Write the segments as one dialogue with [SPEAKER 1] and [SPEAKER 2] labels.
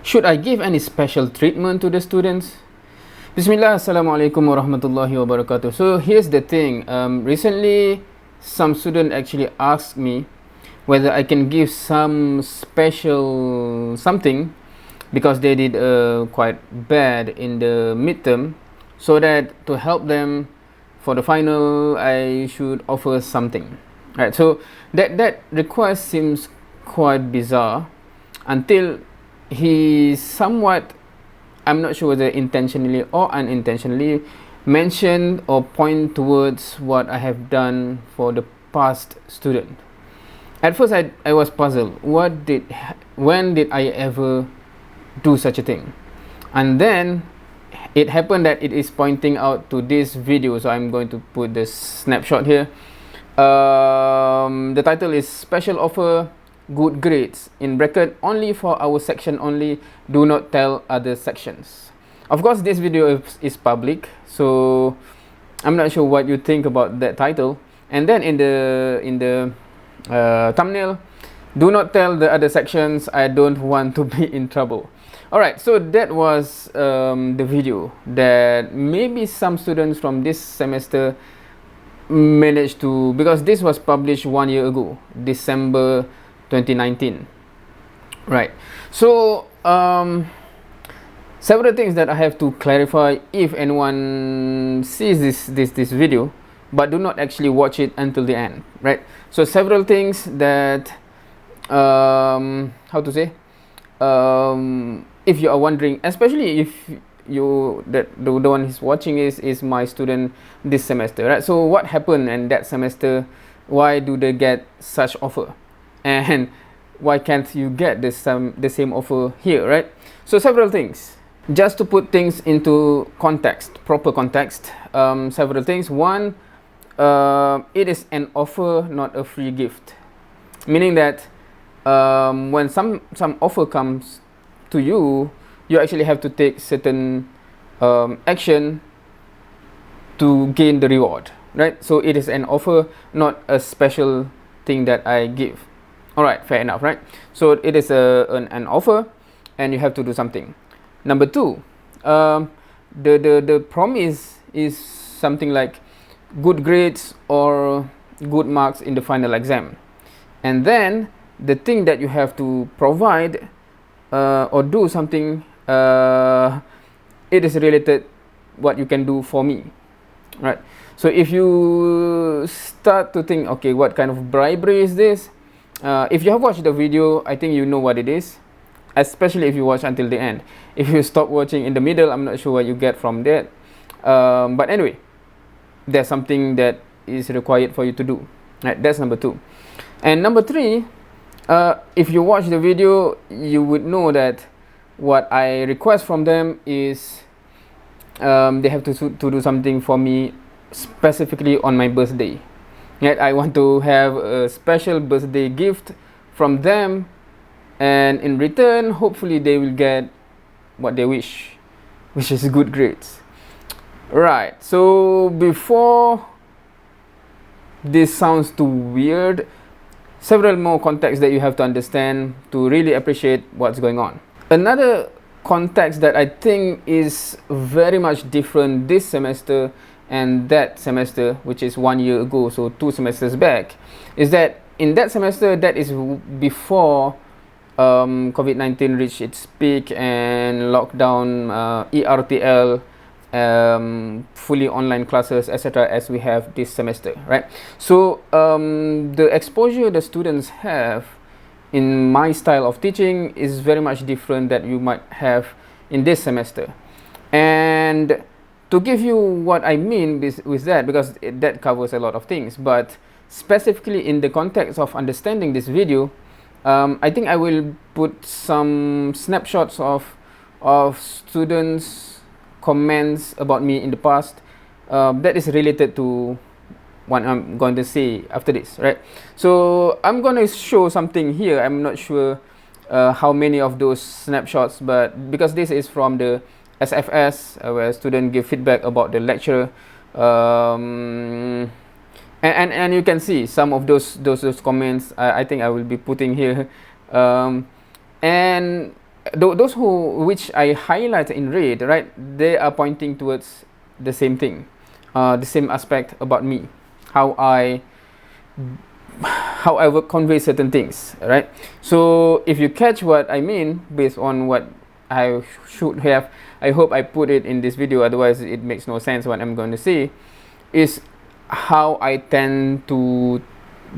[SPEAKER 1] Should I give any special treatment to the students? Bismillah, Assalamualaikum warahmatullahi wabarakatuh. So here's the thing. Recently, some student actually asked me whether I can give some special something because they did quite bad in the midterm, so that to help them for the final, I should offer something. Right. So that request seems quite bizarre until he somewhat, I'm not sure whether intentionally or unintentionally, mentioned or point towards what I have done for the past student. At first I was puzzled. When did I ever do such a thing? And then it happened that it is pointing out to this video, so I'm going to put this snapshot here. The title is Special Offer Good Grades, in bracket, only for our section only, do not tell other sections. Of course this video is public, so I'm not sure what you think about that title. And then in the thumbnail, do not tell the other sections, I don't want to be in trouble. Alright, so that was the video that maybe some students from this semester managed to, because this was published 1 year ago, December 2019. Right. So several things that I have to clarify if anyone sees this video but do not actually watch it until the end. Right. So several things that how to say, if you are wondering, especially if you, that the one who's watching is my student this semester, right? So what happened in that semester? Why do they get such offer, and why can't you get the same offer here, right? So several things, just to put things into context, proper context. Several things. One, it is an offer, not a free gift, meaning that when some offer comes to you, you actually have to take certain action to gain the reward, right? So it is an offer, not a special thing that I give. All right, fair enough, right? So it is an offer, and you have to do something. Number two, the promise is something like good grades or good marks in the final exam, and then the thing that you have to provide or do something, it is related what you can do for me, right? So if you start to think, okay, what kind of bribery is this? If you have watched the video, I think you know what it is, especially if you watch until the end. If you stop watching in the middle, I'm not sure what you get from that. But anyway, there's something that is required for you to do, right? That's number two. And number three, if you watch the video, you would know that what I request from them is they have to do something for me specifically on my birthday. Right? I want to have a special birthday gift from them, and in return, hopefully they will get what they wish, which is good grades. Right. So before this sounds too weird, several more contexts that you have to understand to really appreciate what's going on. Another context that I think is very much different this semester and that semester, which is 1 year ago, so 2 semesters back, is that in that semester, that is before COVID-19 reached its peak and lockdown, ERTL, fully online classes, etc., as we have this semester, right? So the exposure the students have in my style of teaching is very much different that you might have in this semester. And to give you what I mean with that, because that covers a lot of things, but specifically in the context of understanding this video, I think I will put some snapshots of students' comments about me in the past that is related to what I'm going to say after this, right? So I'm going to show something here. I'm not sure how many of those snapshots, but because this is from the SFS, where students give feedback about the lecture, and you can see some of those comments. I think I will be putting here, and those who which I highlight in red, right, they are pointing towards the same thing, the same aspect about me, how I will convey certain things, right? So if you catch what I mean based on what I should have, I hope I put it in this video, otherwise it makes no sense what I'm going to say, is how I tend to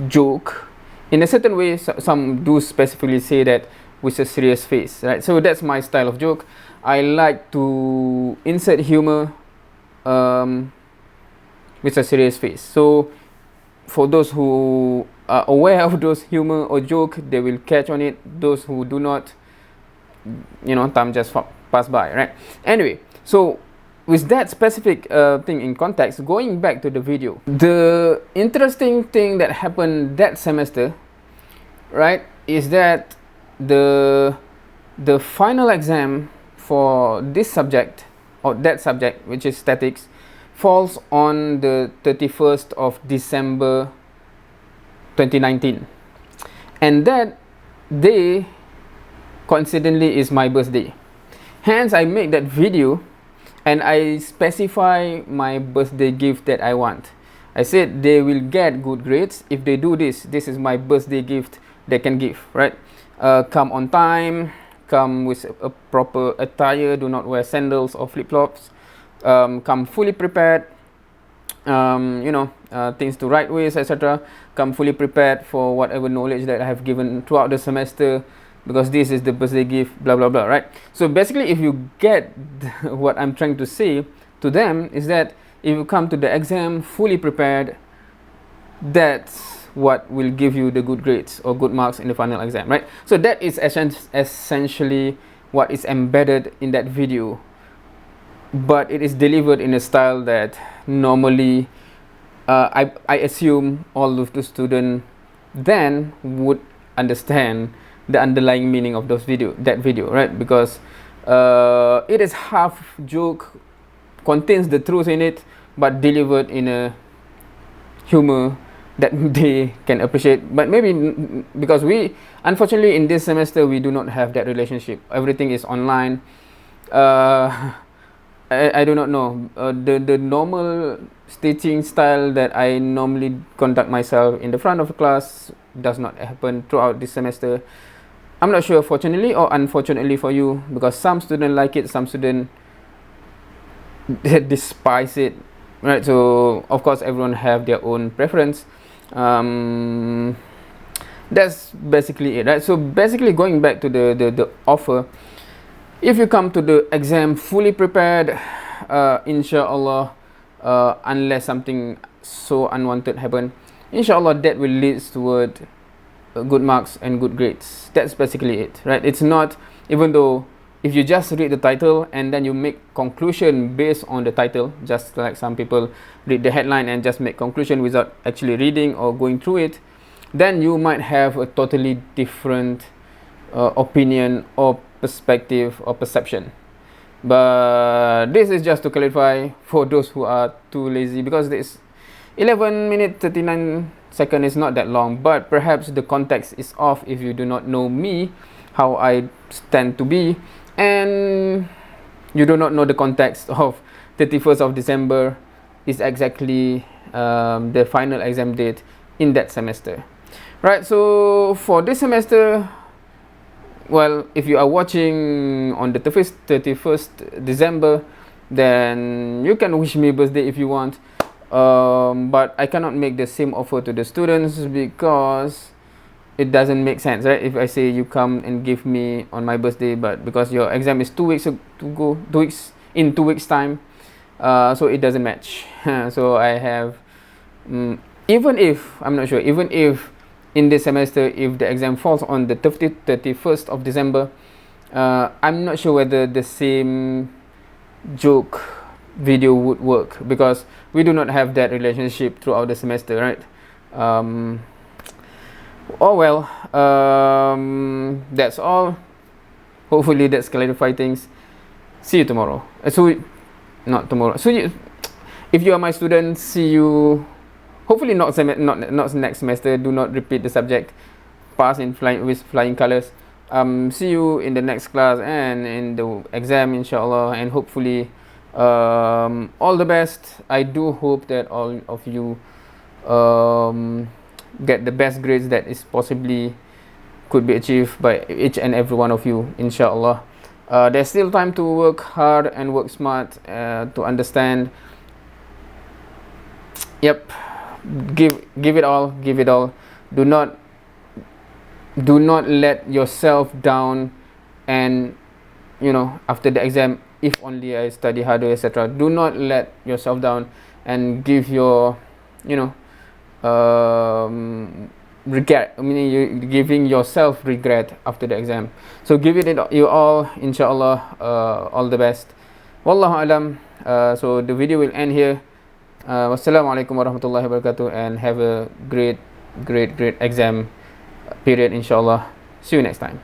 [SPEAKER 1] joke in a certain way. Some do specifically say that with a serious face, right? So that's my style of joke. I like to insert humor with a serious face. So for those who are aware of those humor or joke, they will catch on it. Those who do not, you know, time just pass by, right? Anyway, so with that specific thing in context, going back to the video, the interesting thing that happened that semester, right, is that the final exam for this subject or that subject, which is statics, falls on the 31st of December 2019, and that day coincidentally is my birthday. Hence I make that video and I specify my birthday gift that I want. I said they will get good grades if they do this. This is my birthday gift they can give, right? Come on time, come with a proper attire, do not wear sandals or flip-flops, come fully prepared, you know, things to write with, etc. Come fully prepared for whatever knowledge that I have given throughout the semester, because this is the birthday gift, blah blah blah, right? So basically, if you get what I'm trying to say to them, is that if you come to the exam fully prepared, that's what will give you the good grades or good marks in the final exam, right? So that is essentially what is embedded in that video, but it is delivered in a style that normally I assume all of the students then would understand the underlying meaning of that video, right? Because it is half joke, contains the truth in it, but delivered in a humor that they can appreciate. But maybe because we, unfortunately, in this semester we do not have that relationship. Everything is online. I do not know the normal teaching style that I normally conduct myself in the front of the class does not happen throughout this semester. I'm not sure, fortunately or unfortunately for you, because some students like it, some students despise it, right? So of course everyone have their own preference. That's basically it, right? So basically, going back to the offer, if you come to the exam fully prepared, inshallah, unless something so unwanted happen, inshallah that will lead toward good marks and good grades. That's basically it, right? It's not, even though if you just read the title and then you make conclusion based on the title, just like some people read the headline and just make conclusion without actually reading or going through it, then you might have a totally different opinion or perspective or perception. But this is just to clarify for those who are too lazy, because this 11 minute 39 second is not that long, but perhaps the context is off if you do not know me, how I tend to be, and you do not know the context of 31st of December is exactly the final exam date in that semester, right? So for this semester, well, if you are watching on the 31st December, then you can wish me birthday if you want, but I cannot make the same offer to the students because it doesn't make sense, right? If I say you come and give me on my birthday, but because your exam is 2 weeks to go, 2 weeks in 2 weeks time, so it doesn't match. So I have, even if, I'm not sure, even if in this semester, if the exam falls on the 31st of December, I'm not sure whether the same joke video would work, because we do not have that relationship throughout the semester, right? Oh well, that's all. Hopefully that's clarified things. See you tomorrow. Not tomorrow. So if you are my student, see you. Hopefully not next semester. Do not repeat the subject. Pass with flying colors. See you in the next class and in the exam, inshallah, and hopefully all the best. I do hope that all of you get the best grades that is possibly could be achieved by each and every one of you, inshallah. There's still time to work hard and work smart to understand. Yep, give it all, give it all. Do not let yourself down, and after the exam, if only I study harder, etc. Do not let yourself down and give your regret. I mean, you giving yourself regret after the exam. So give it you all, inshallah. All the best. Wallahu alam. So the video will end here. Wassalamualaikum warahmatullahi wabarakatuh, and have a great exam period, inshallah. See you next time.